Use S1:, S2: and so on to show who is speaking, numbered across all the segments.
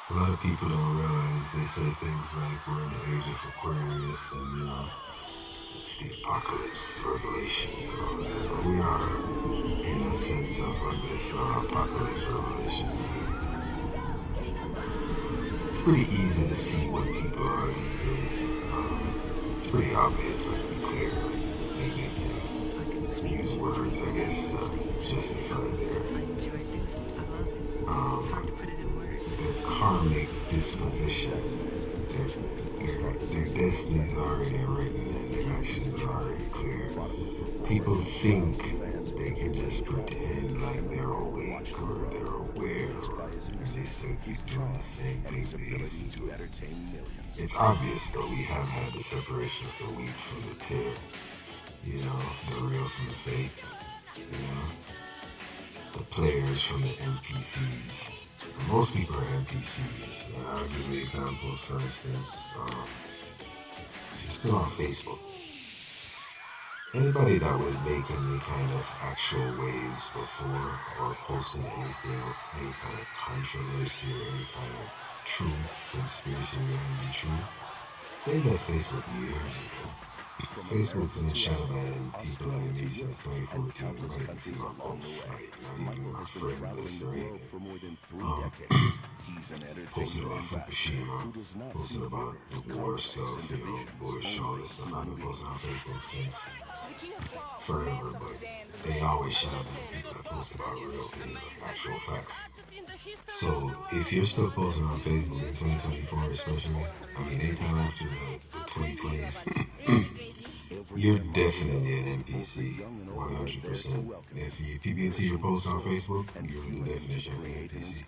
S1: A lot of people don't realize they say things like we're in the age of Aquarius and, it's the apocalypse, revelations and all of that. But we are in a sense of, I guess, apocalypse revelations. It's pretty easy to see what people are these days. It's pretty obvious, like it's clear, like people think they can use words, I guess, to justify their karmic disposition. Their destiny is already written and their actions are already clear. People think they can just pretend like they're awake or they're aware, and they still keep doing the same things they used to do. It's obvious though, we have had the separation of the wheat from the tare, the real from the fake, the players from the NPCs. And most people are NPCs, and I'll give you examples. For instance, if you're still on Facebook, anybody that was making any kind of actual waves before or posting anything of any kind of controversy or any kind of truth, conspiracy, reality, truth, they left Facebook years ago. Facebook's been shadow banning people like me since 2014. Nobody can see my posts, like not even my friend list or anything. Posted about Fukushima, posted about the war stuff, Bush, all this stuff. I've been posting on Facebook since forever, but they always shadow ban people that post about real things, like actual facts. So if you're still posting on Facebook in 2024, especially, I mean, anytime after the 2020s, you're definitely an NPC, 100%. If people can see your posts on Facebook, you're the definition of an NPC.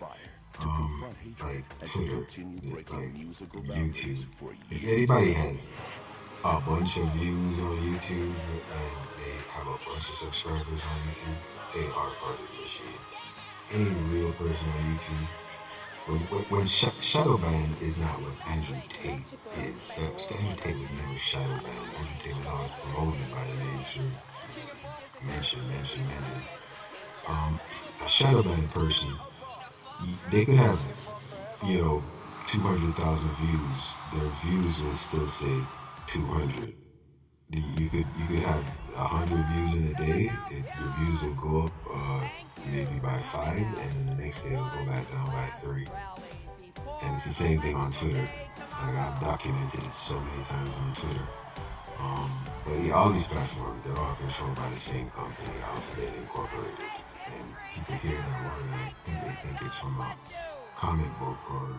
S1: Like Twitter, like YouTube. If anybody has a bunch of views on YouTube and they have a bunch of subscribers on YouTube, they are part of the machine. Any real person on YouTube, when shadow ban is not what Andrew Tate is. Andrew Tate was never shadow banned. Andrew Tate was always promoted by the mainstream. Mention. A shadow ban person, they could have, 200,000 views. Their views would still say 200. You could have 100 views in a day. Your views will go up maybe by 5, and then the next day it'll go back down by 3. And it's the same thing on Twitter. Like I've documented it so many times on Twitter. But yeah, all these platforms, they're all controlled by the same company, Alphabet Incorporated. And people hear that word and they think it's from a comic book or,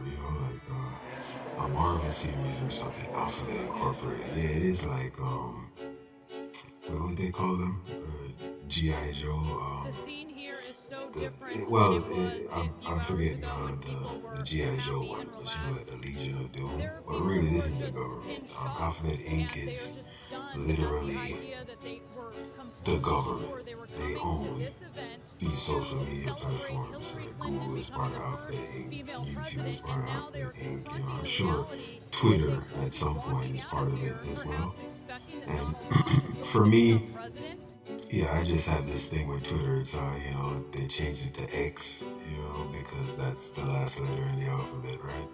S1: a Marvel series or something. Alphabet Incorporated. Yeah, it is like, what would they call them? G.I. Joe. I'm forgetting the G.I. Joe one, but like the Legion of Doom. But really, this is the government. Alphabet Inc. is literally the government. They own these social media platforms. Like Google is part of Alphabet Inc. YouTube is part of Alphabet Inc. I'm sure Twitter at some point is part of it as well. And for me, yeah, I just have this thing with Twitter. It's they changed it to X, because that's the last letter in the alphabet, right?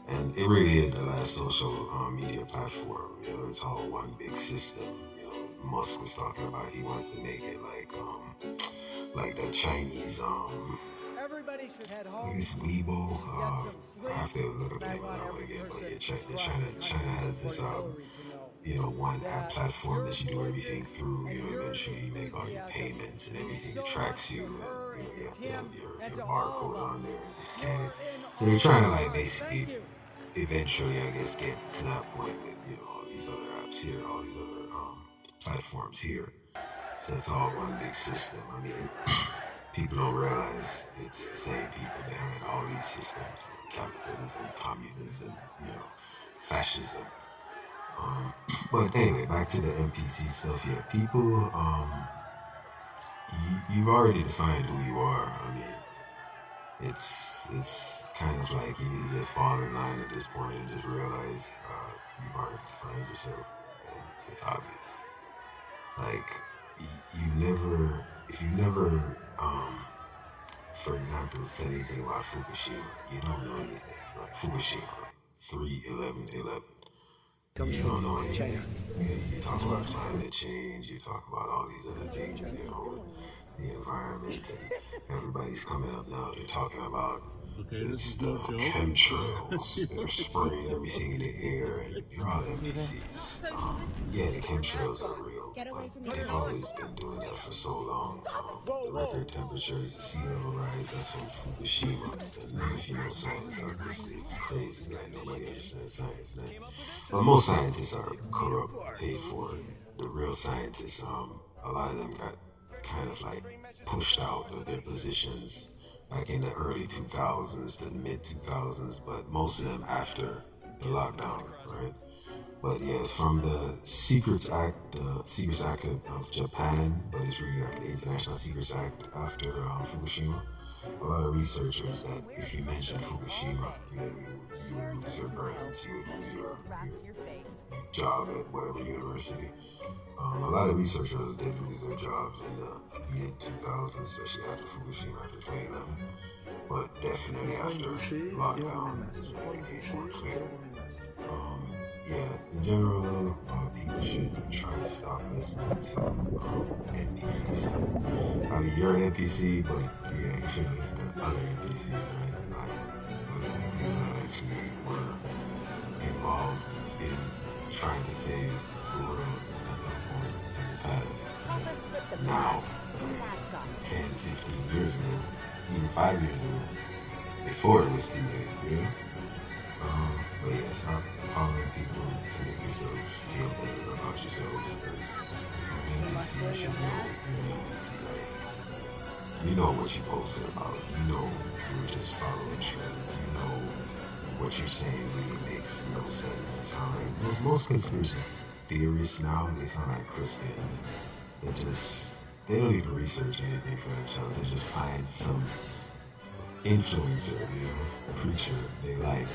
S1: And it really is the last social media platform. It's all one big system. Musk was talking about he wants to make it like that Chinese like this Weibo. I have to look up the name of that one again, but yeah, China has this one app platform that you do everything through. Eventually you make all your payments and everything tracks you. And, you have to have your barcode on there and you scan it. So they're trying to like basically eventually, I guess, get to that point with all these other apps here, all these other platforms here. So it's all one big system. I mean, people don't realize it's the same people behind all these systems: capitalism, communism, fascism. But anyway, back to the NPC stuff. Yeah, people, you've already defined who you are. I mean, it's kind of like you need to just fall in line at this point and just realize you've already defined yourself, and it's obvious. Like you never, if you never for example, say anything about Fukushima, you don't know anything. Like Fukushima, like 3/11/11. You don't know anything. You talk about climate change, you talk about all these other things, with the environment, and everybody's coming up now. They're talking about it's the chemtrails. They're spraying everything in the air, and you're all NPCs. Yeah, the chemtrails are real, but they've always been doing that for so long. The record temperatures, the sea level rise, that's from Fukushima. And none of you know science, obviously. It's crazy, like nobody understands science. But most scientists are corrupt, paid for. The real scientists, a lot of them got kind of like pushed out of their positions back in the early 2000s, the mid 2000s, but most of them after the lockdown, right? But yeah, from the Secrets Act of Japan, but it's really like the International Secrets Act after Fukushima. A lot of researchers that if you mention Fukushima, yeah, you would lose your grants, you would lose your job at whatever university. A lot of researchers did lose their jobs in the mid 2000s, especially after Fukushima, after 2011. But definitely after lockdown, it became more clear. Yeah, in general, people should try to stop listening to NPCs. I mean, you're an NPC, but yeah, you shouldn't listen to other NPCs, right? Like, listen to people that actually were involved in trying to save the world at some point in the past. And now, like 10, 15 years ago, even 5 years ago, before it was too late, you know? But yeah, stop following people to make yourself feel better about yourselves, because if you're an NPC, you should know you're an NPC. Like, you know what you posted about. You know you're just following trends. You know what you're saying really makes no sense. You sound like most conspiracy theorists now, they sound like Christians. They don't even research anything for themselves. They just find some influencer, a preacher they like.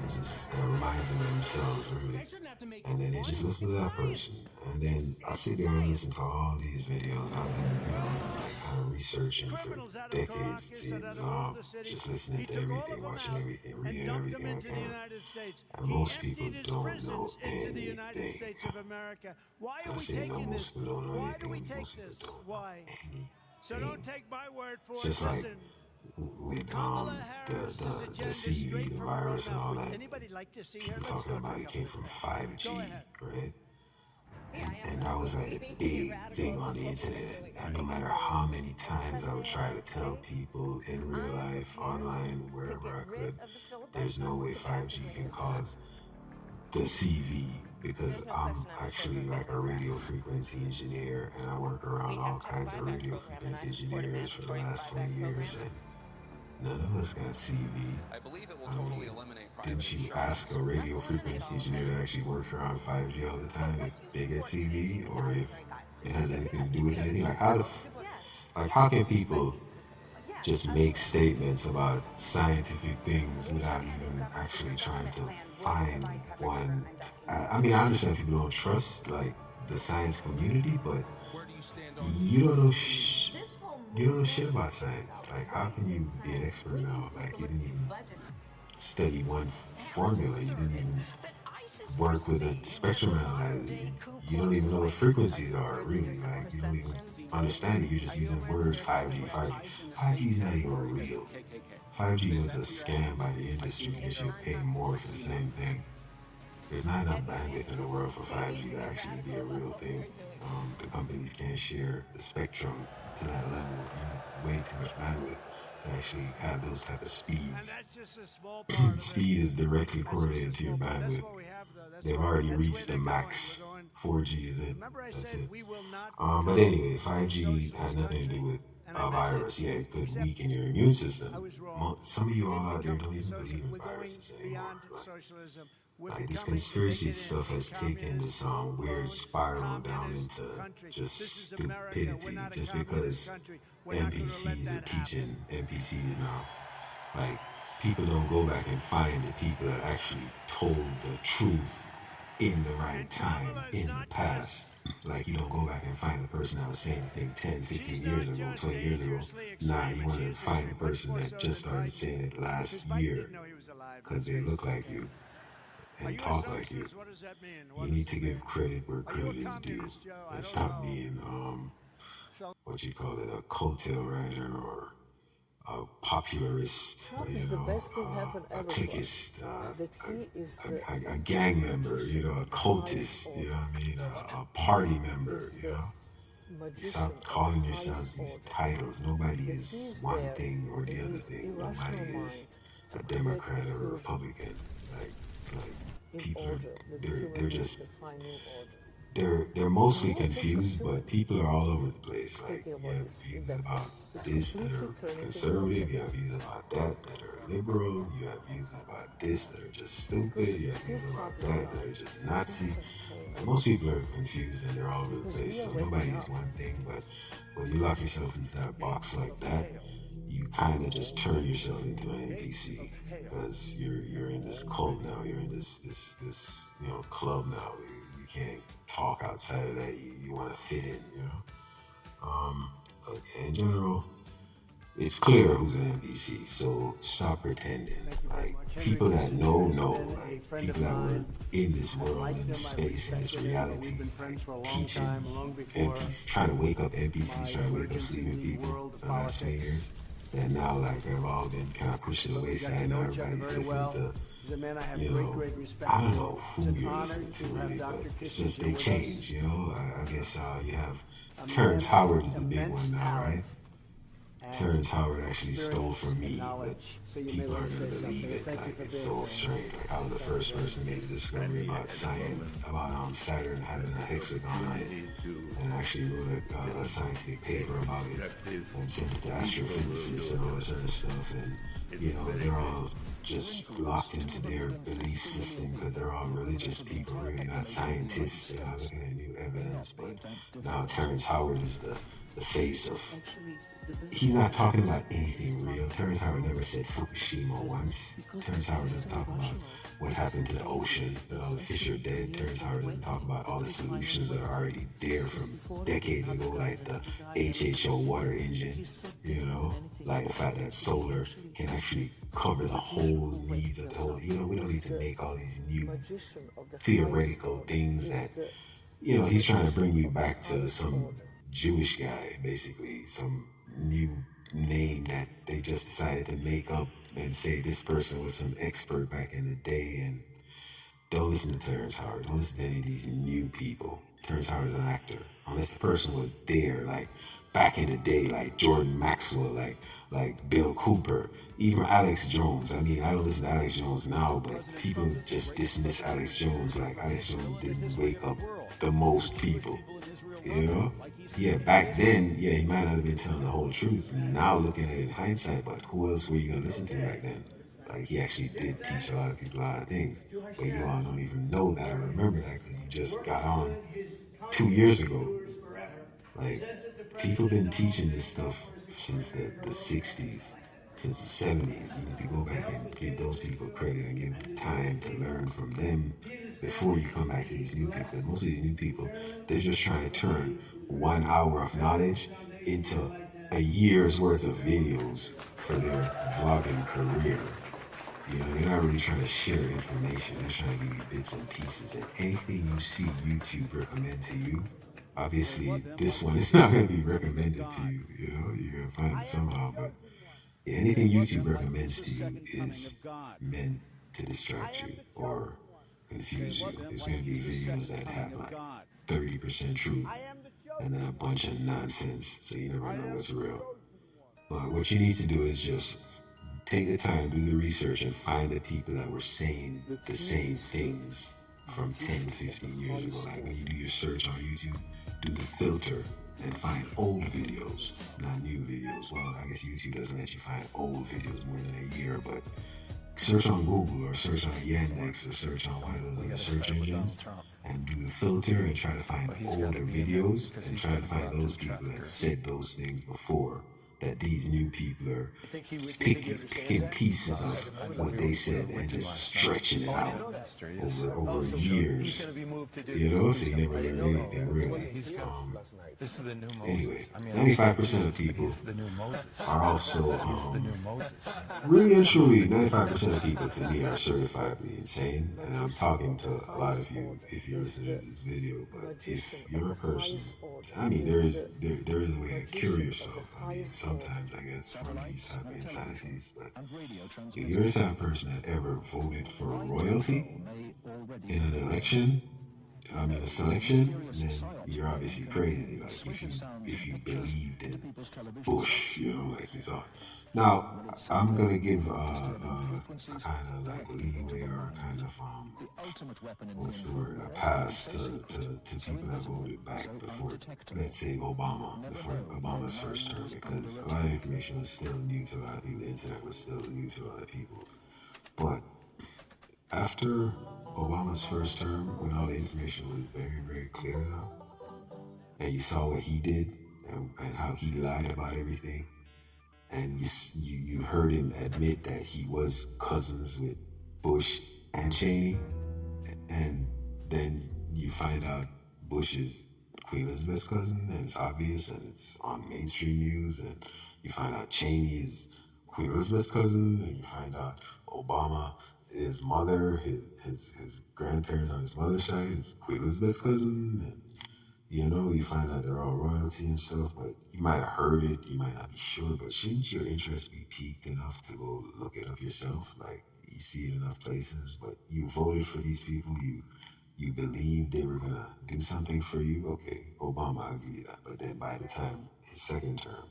S1: That reminds them of themselves, really. And then they just listen to that person. And then I sit there and listen to all these videos. I've been, like kind of researching for decades, it seems. Just listening to everything, watching everything, reading everything I can. And most people don't know anything. And I say no, most people don't know anything. Most people don't know anything. It's just like with the CV, the virus, and all that. People talking about it came from 5G, right? And that was like a big thing on the internet. And no matter how many times I would try to tell people in real life, online, wherever I could, there's no way 5G can cause the CV, because I'm actually like a radio frequency engineer and I work around all kinds of radio frequency engineers for the last 20 years, and none of us got CV. I mean, didn't you ask a radio frequency engineer that actually works around 5G all the time if they get CV, or if it has anything to do with anything? Like how can people just make statements about scientific things without even actually trying to find one? I mean, I understand people don't trust like the science community, but you don't know you don't know shit about science. Like, how can you be an expert now? Like, you didn't even study one formula. You didn't even work with a spectrum analyzer. You don't even know what frequencies are, really. Like, you don't even understand it. You're just using words, 5G, 5G. 5G is not even real. 5G was a scam by the industry because you pay more for the same thing. There's not enough bandwidth in the world for 5G to actually be a real thing. The companies can't share the spectrum to that level. You need way too much bandwidth to actually have those type of speeds. Speed is directly correlated to your bandwidth. They've already reached the max. 4G is it. That's it. But anyway, 5G has nothing to do with a virus. Yeah, it could weaken your immune system. Some of you all out there don't even believe in viruses anymore. Like this conspiracy stuff has taken this weird spiral down into just stupidity, just because NPCs are teaching NPCs now. Like, people don't go back and find the people that actually told the truth in the right time, in the past. Like, you don't go back and find the person that was saying the thing 10, 15 years ago, 20 years ago. Nah, you want to find the person that just started saying it last year because they look like you and talk like you. You need to give credit where credit is due and stop being, what you call it, a coattail rider or a popularist, a cliquist, a gang member, a cultist, you know what I mean, a party member, Stop calling yourselves these titles. Nobody is one thing or the other thing. Nobody is a Democrat or a Republican. Like people are, they're just they're mostly confused, but people are all over the place. Like you have views about this that are conservative, you have views about that are liberal, you have views about this that are just stupid, you have views about that are just Nazi. And most people are confused and they're all over the place. So nobody is one thing, but when you lock yourself into that box like that, you kind of just turn yourself into an NPC because you're in this cult now. You're in this club now. You can't talk outside of that. You want to fit in, But in general, it's clear who's an NPC. So stop pretending. Like people that know. Like people that were in this world, in this space, in this reality, like teaching NPCs, trying to wake up NPCs, trying to wake up sleeping people for the last 20 years. That now, like, they've all been kind of pushed to the wayside. Now everybody's listening to, I don't know who you're listening to really, but it's just they change, I guess you have Terrence Howard is the big one now, right? Terrence Howard actually stole from me, but people aren't going to believe it. Like, it's so strange. Like, I was the first person to make the discovery about Saturn having a hexagon on it, and actually wrote a scientific paper about it and sent it to astrophysicists and all this other stuff. And, they're all just locked into their belief system because they're all religious people, really not scientists. They're not looking at new evidence. But now Terrence Howard is the face of. He's not talking about anything real. Terrence Howard never said Fukushima once. Terrence Howard doesn't talk about what happened to the ocean, that all the fish are dead. Terrence Howard doesn't talk about all the solutions that are already there from decades ago, like the HHO water engine, like the fact that solar can actually cover the whole needs of the whole, we don't need to make all these new theoretical things that, he's trying to bring you back to some Jewish guy, basically, some new name that they just decided to make up and say this person was some expert back in the day. And don't listen to Terrence Howard. Don't listen to any of these new people. Terrence Howard is an actor. Unless the person was there, like back in the day, like Jordan Maxwell, like Bill Cooper, even Alex Jones. I mean, I don't listen to Alex Jones now, but people just dismiss Alex Jones like Alex Jones didn't wake up the most people. Yeah, back then, he might not have been telling the whole truth. Now looking at it in hindsight, but who else were you gonna listen to back then? Like, he actually did teach a lot of people a lot of things, but you all don't even know that or remember that because you just got on 2 years ago. Like, people been teaching this stuff since the 60s, since the 70s. You need to go back and give those people credit and give them time to learn from them before you come back to these new people. And most of these new people, they're just trying to turn 1 hour of knowledge into a year's worth of videos for their vlogging career. They're not really trying to share information. They're trying to give you bits and pieces. And anything you see YouTube recommend to you, obviously this one is not going to be recommended to you. You're going to find it somehow. But anything YouTube recommends to you is meant to distract you or confuse you. It's going to be videos that have like 30% truth and then a bunch of nonsense. So you never know what's real. But what you need to do is just take the time, do the research, and find the people that were saying the same things from 10, 15 years ago. Like when you do your search on YouTube, do the filter and find old videos, not new videos. Well, I guess YouTube doesn't let you find old videos more than a year, but search on Google or search on Yandex or search on one of those other search engines and do the filter and try to find older videos and try to find those people that said those things before that these new people are picking pieces of what they said and just stretching it out over years. You know, so you never learn anything really. Anyway, 95% of people are also really and truly, 95% of people to me are certifiably insane, and I'm talking to a lot of you if you're listening to this video. But if you're a person, I mean, there is a way to cure yourself. I mean, sometimes I guess from these type of insanities. But if you're the type of person that ever voted for royalty in an election, I mean a selection, then you're obviously crazy. Like if you believed in Bush, you know, like you thought. Now I'm gonna give a kind of like leeway or a kind of what's the word, a pass to people that voted back before, let's say Obama, before Obama's first term, because a lot of information was still new to a lot of people. The internet was still new to a lot of people. But after Obama's first term, when all the information was very, very clear now, and you saw what he did and how he lied about everything, and you heard him admit that he was cousins with Bush and Cheney, and then you find out Bush is Queen Elizabeth's cousin, and it's obvious, and it's on mainstream news, and you find out Cheney is Queen Elizabeth's cousin, and you find out Obama, his mother, his grandparents on his mother's side is Queen Elizabeth's cousin, and you know, you find out they're all royalty and stuff, but you might have heard it, you might not be sure, but shouldn't your interest be piqued enough to go look it up yourself? Like, you see it in enough places, but you voted for these people, you believed they were gonna do something for you. Okay, Obama, I agree with that, but then by the time his second term,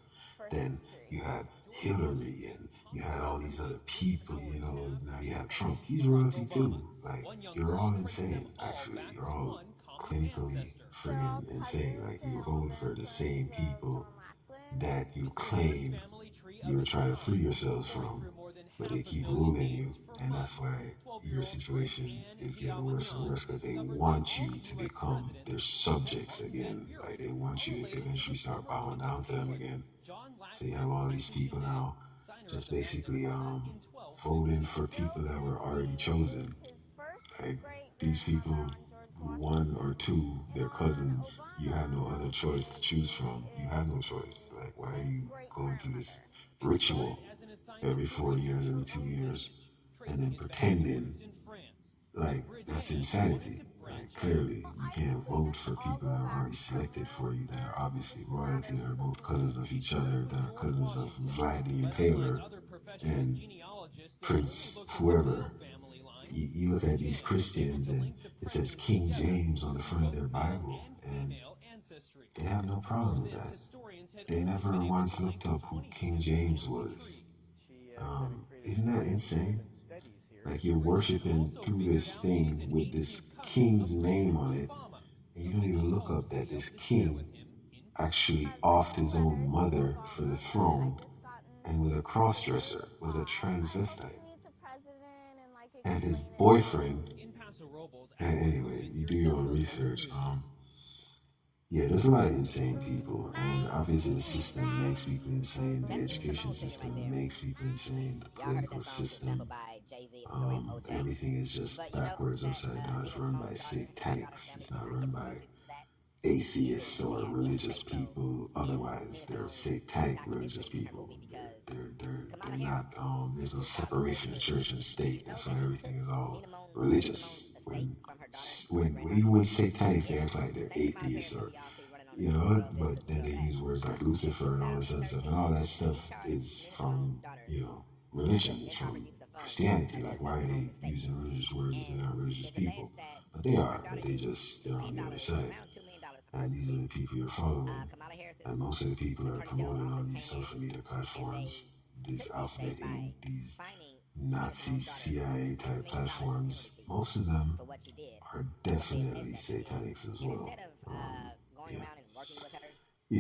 S1: then you had Hillary and you had all these other people, you know, now you have Trump. He's royalty too. Like, you're all insane, actually. You're all clinically friggin' insane. Like, you voted for the same people that you claim you were trying to free yourselves from, but they keep ruling you, and that's why your situation is getting worse and worse because they want you to become their subjects again. Like, they want you to eventually start bowing down to them again. So you have all these people now just basically voting for people that were already chosen. Like, these people, one or two, they're cousins. You have no other choice to choose from. You have no choice. Like, why are you going through this ritual every 4 years, every 2 years, and then pretending like that's insanity? Like, clearly, you can't vote for people that are already selected for you, that are obviously royalty, that are both cousins of each other, that are cousins of Vlad the Impaler and Prince whoever. You look at these Christians and it says King James on the front of their Bible, and they have no problem with that. They never once looked up who King James was. Isn't that insane? Like, you're worshiping through this thing with this king's name on it, and you don't even look up that this king actually offed his own mother for the throne and was a crossdresser, was a transvestite. And his boyfriend, and anyway, you do your own research. Yeah, there's a lot of insane people, and obviously the system makes people insane. The education system makes people insane. The political system, everything is just backwards, upside down. It's run by satanics. It's not run by atheists or religious people. Otherwise, they're satanic religious people. They're not. There's no separation of church and state. That's why everything is all religious. When even when satanics, they act like they're atheists or but then they use words like Lucifer and all this other stuff, and all that stuff is from religion. It's from Christianity. Like, why are they using religious words if they're not religious people? But they are. But they're on the other side. And these are the people you're following. And most of the people are promoting on these social media platforms, these Alphabet Inc., these Nazi CIA type platforms. Most of them are definitely satanics as well. Yeah.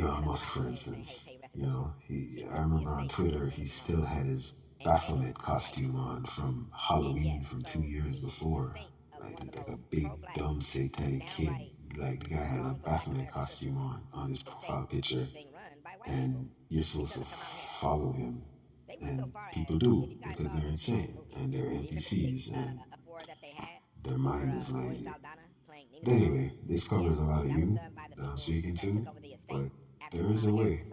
S1: Elon Musk, for instance, I remember on Twitter, he still had his Baphomet costume on from Halloween from 2 years before. Like a big, dumb, satanic kid. Like, the guy had a Baphomet costume on his profile picture. and you're supposed to follow him. And people do, because they're insane, and they're NPCs, and their mind is lazy. But anyway, this covers a lot of you that I'm speaking to, but there is a way.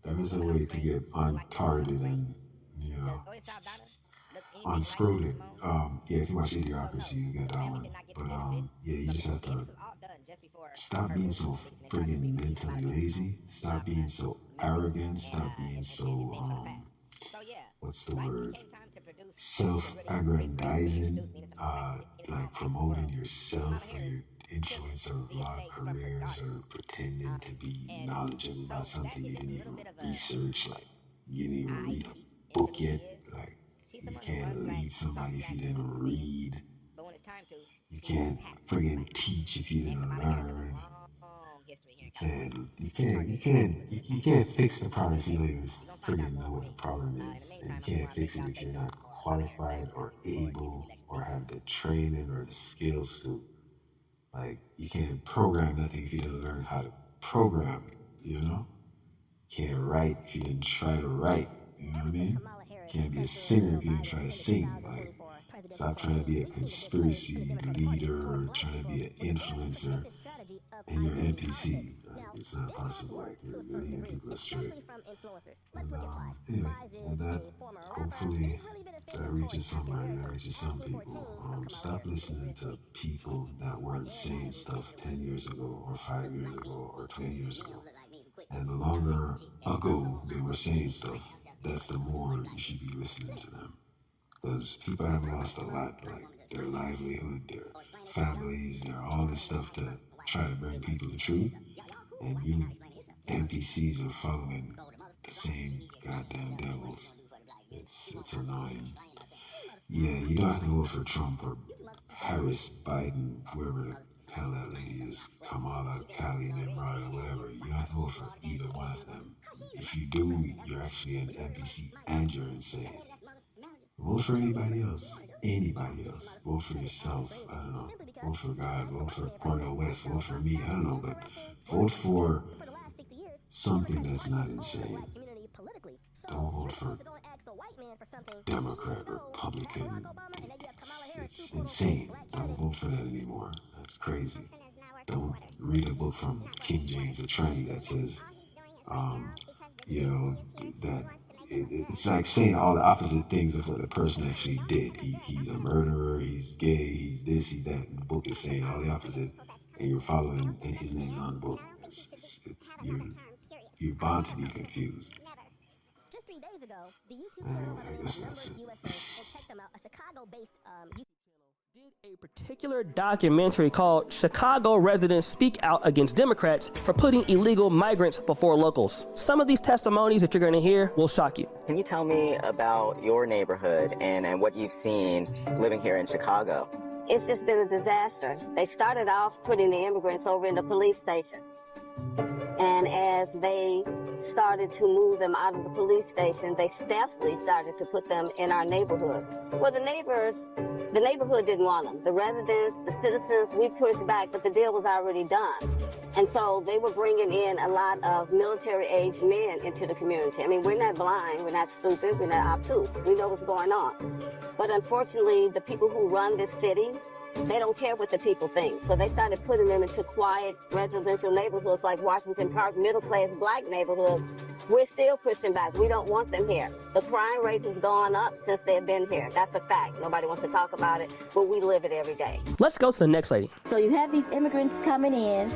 S1: There is a way to get untarded and, unscrewed. Yeah, if you watch Idiocracy, you get that one. But yeah, you just have to stop being so friggin' mentally lazy. Stop being so arrogant. Stop being so what's the word? Self-aggrandizing. Like promoting yourself or your influence or law careers or pretending to be knowledgeable about something you didn't even research. Like you didn't even read a book yet. Like you can't lead somebody if you didn't read. You can't friggin' teach if you didn't learn. You can't fix the problem if you don't even friggin' know what the problem is. And you can't fix it if you're not qualified or able or have the training or the skills to. Like, you can't program nothing if you didn't learn how to program, you know? Can't write if you didn't try to write, you know what I mean? Can't be a singer if you didn't try to sing. Like, stop trying to be a conspiracy leader or trying to be an influencer and you're NPC. Like, it's not possible. Like, you're leading people astray. And anyway, with that, hopefully that reaches somebody, that reaches some people. Stop listening to people that weren't saying stuff 10 years ago or 5 years ago or 20 years ago. And the longer ago they were saying stuff, that's the more you should be listening to them. Because people have lost a lot, like their livelihood, their families, their all this stuff to try to bring people the truth. And you NPCs are following the same goddamn devils. It's annoying. Yeah, you don't have to vote for Trump or Harris, Biden, whoever the hell that lady is, Kamala, Kali, Nimrod, or whatever. You don't have to vote for either one of them. If you do, you're actually an NPC and you're insane. Vote for anybody else. Anybody else. Vote for yourself. I don't know. Vote for God. Vote for Cornel West. Vote for me. I don't know. But vote for something that's not insane. Don't vote for Democrat, Republican. It's insane. Don't vote for that anymore. That's crazy. Don't read a book from King James Attorney that says, that it's like saying all the opposite things of what the person actually did. He's a murderer, he's gay, he's this, he's that. And the book is saying all the opposite, and you're following, and his name's on the book. You're bound to be confused.
S2: Just 3 days ago, the YouTube channel
S1: I guess that's it.
S2: check them out, a Chicago-based YouTube channel
S3: did a particular documentary called Chicago Residents Speak Out Against Democrats for Putting Illegal Migrants Before Locals. Some of these testimonies that you're going to hear will shock you.
S4: Can you tell me about your neighborhood and what you've seen living here in Chicago?
S5: It's just been a disaster. They started off putting the immigrants over in the police station. And as they started to move them out of the police station, they stealthily started to put them in our neighborhoods. Well, the neighborhood didn't want them. The residents, the citizens, we pushed back, but the deal was already done. And so they were bringing in a lot of military-aged men into the community. I mean, we're not blind, we're not stupid, we're not obtuse. We know what's going on. But unfortunately, the people who run this city, they don't care what the people think. So they started putting them into quiet residential neighborhoods like Washington Park, middle-class black neighborhood. We're still pushing back. We don't want them here. The crime rate has gone up since they've been here. That's a fact. Nobody wants to talk about it, but we live it every day.
S3: Let's go to the next lady.
S6: So you have these immigrants coming in,